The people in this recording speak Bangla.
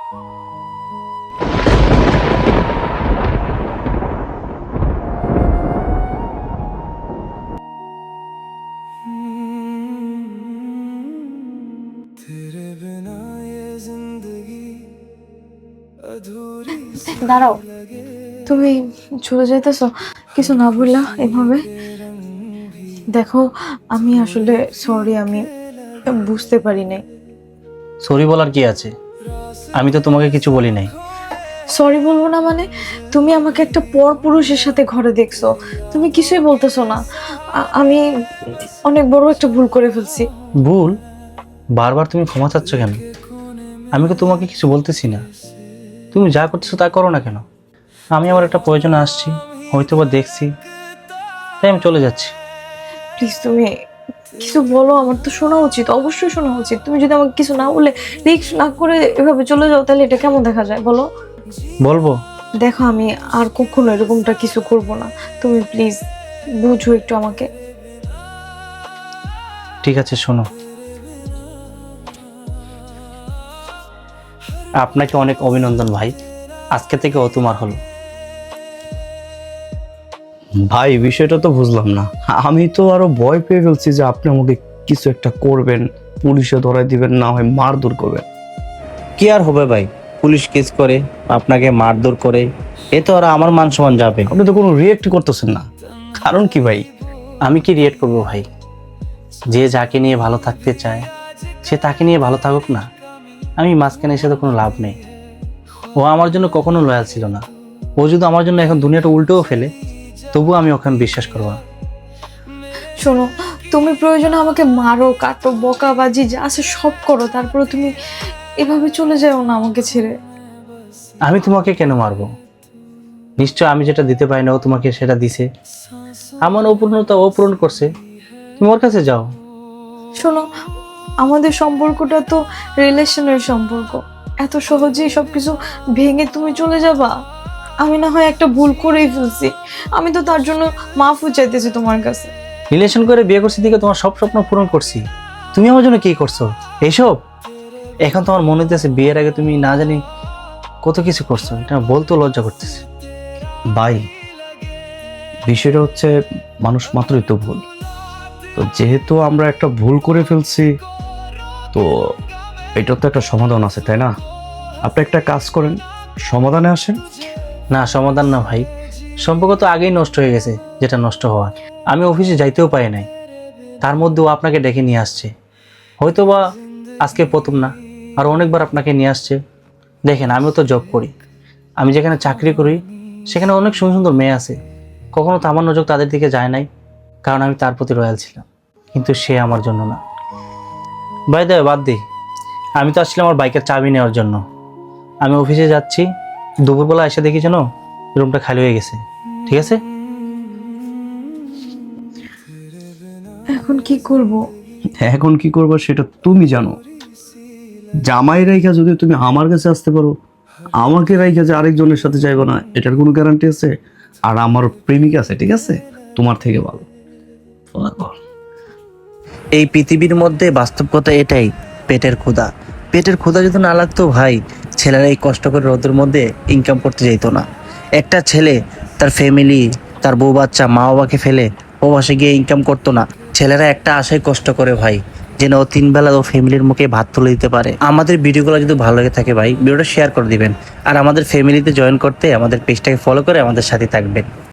দাঁড়াও, তুমি চলে যাইতেছো কিছু না বললা এভাবে? দেখো, আমি আসলে সরি, আমি বুঝতে পারি নাই। সরি বলার কি আছে? আমি তো তোমাকে কিছু বলি নাই। সরি বলবো না মানে? তুমি আমাকে একটা পর পুরুষের সাথে ঘরে দেখছো, তুমি কিছুই বলতেছো না। আমি অনেক বড় একটা ভুল করে ফেলছি। ভুল? বারবার তুমি ক্ষমা চাচ্ছ কেন? আমি তো তোমাকে কিছু বলতেছি না, তুমি যা করতেছো তা করো না কেন? আমি আমার একটা প্রয়োজনে আসছি, হয়তো বা দেখছি, তাই আমি চলে যাচ্ছি। প্লিজ তুমি কিছু বলো, আমার তো শোনা উচিত, অবশ্যই শোনা উচিত। তুমি যদি আমাকে কিছু না বলে রিস্ক না করে এভাবে চলে যাও, তাহলে এটা কেমন দেখা যায় বলো? বলবো? দেখো, আমি আর কখনো এরকমটা কিছু করব না। তুমি প্লিজ বুঝো একটু আমাকে। ঠিক আছে, শোনো, আপনাকে অনেক অভিনন্দন ভাই, আজকে থেকে ও তোমার হলো। ভাই বিষয়টা তো বুঝলাম না। আমি তো আরো ভয় পেয়ে ফেলছি যে আপনি আমাকে কিছু একটা করবেন, পুলিশে ধরাই দিবেন, না হয় মারধর করবেন। কি আর হবে ভাই, পুলিশ কেস করে, আপনাকে মারধর করে, এ তো আর আমার মান সম্মান যাবে। আপনি তো কোনো রিয়েক্ট করতেছেন না, কারণ কি ভাই? আমি কি রিয়েক্ট করবো ভাই? যে যাকে নিয়ে ভালো থাকতে চায় সে তাকে নিয়ে ভালো থাকুক না, আমি মাঝখানে এসে তো কোনো লাভ নেই। ও আমার জন্য কখনো লয়াল ছিল না, ও যদি আমার জন্য এখন দুনিয়াটা উল্টেও ফেলে, তবুও আমি ওখানে বিশ্বাস করবো না। শোনো, তুমি প্রয়োজনে আমাকে মারো, কাটো, বকাবাজি যা আছে সব করো, তারপরে তুমি এভাবে চলে যাও না আমাকে ছেড়ে। আমি তোমাকে কেন মারবো? নিশ্চয় আমি যেটা দিতে পারি না ও তোমাকে সেটা দিছে, আমার অপূর্ণতা ও পূরণ করছে, তুমি ওর কাছে যাও। শোনো, আমাদের সম্পর্কটা তো রিলেশনের সম্পর্ক, এত সহজেই সবকিছু ভেঙে তুমি চলে যাবা? আমি না হয় একটা ভুল করেই ফেলছি, আমি তো তার জন্য মাফও চাইতেছি তোমার কাছে। রিলেশন করে বিয়ে করছি দিকে তোমার সব স্বপ্ন পূরণ করছি, তুমি আমার জন্য কি করছো এইসব? এখন তোমার মনে হইতেছে বিয়ের আগে তুমি না জানি কত কিছু করছো, এটা বলতেও লজ্জা করতেছে। ভাই বিষয়টা হচ্ছে মানুষ মাত্রই তো ভুল, তো যেহেতু আমরা একটা ভুল করে ফেলছি, তো এটার তো একটা সমাধান আছে, তাই না? আপনি একটা কাজ করেন, সমাধানে আসেন। না, সমাধান না ভাই, সম্পর্ক তো আগেই নষ্ট হয়ে গেছে, যেটা নষ্ট হওয়ার। আমি অফিসে যাইতেও পারি নাই, তার মধ্যেও আপনাকে ডেকে নিয়ে আসছে। হয়তো বা আজকে প্রথম না, আর অনেকবার আপনাকে নিয়ে আসছে। দেখেন, আমিও তো জব করি, আমি যেখানে চাকরি করি সেখানে অনেক সুন্দর সুন্দর মেয়ে আছে, কখনো তো আমার নজর তাদের দিকে যায় নাই, কারণ আমি তার প্রতি রয়্যাল ছিলাম। কিন্তু সে আমার জন্য না। বাই দ্য ওয়ে, বাদ দিই, আমি তো আসলে আমার বাইকের চাবি নেওয়ার জন্য। আমি অফিসে যাচ্ছি, দুপুরবেলা এসে দেখি যেন রুমটা খালি হয়ে গেছে। ঠিক আছে? এখন কি করব? এখন কি করবো সেটা তুমি জানো। জামাই রাইখা যদি তুমি আমার কাছে আসতে পারো, আমাকে রাইখা যে আরেকজনের সাথে যাইবো না, এটার কোনো গ্যারান্টি আছে? আর আমার প্রেমিক আছে, ঠিক আছে, তোমার থেকে ভালো। এই পৃথিবীর মধ্যে বাস্তব কথা এটাই, পেটের ক্ষুধা। পেটের ক্ষুধা যদি না লাগতো ভাই, ছেলেরা এই কষ্ট করে রোদের মধ্যে ইনকাম করতে যেত না। একটা ছেলে তার ফ্যামিলি, তার বউ বাচ্চা, মা বাবাকে ফেলে প্রবাসে গিয়ে ইনকাম করতো না। ছেলেরা একটা আশায় কষ্ট করে ভাই, যেন ও 3 বেলা ও ফ্যামিলির মুখে ভাত তুলে দিতে পারে। আমাদের ভিডিওগুলো যদি ভালো লাগে থাকে ভাই, ভিডিওটা শেয়ার করে দিবেন, আর আমাদের ফ্যামিলিতে জয়েন করতে আমাদের পেজটাকে ফলো করে আমাদের সাথে থাকবেন।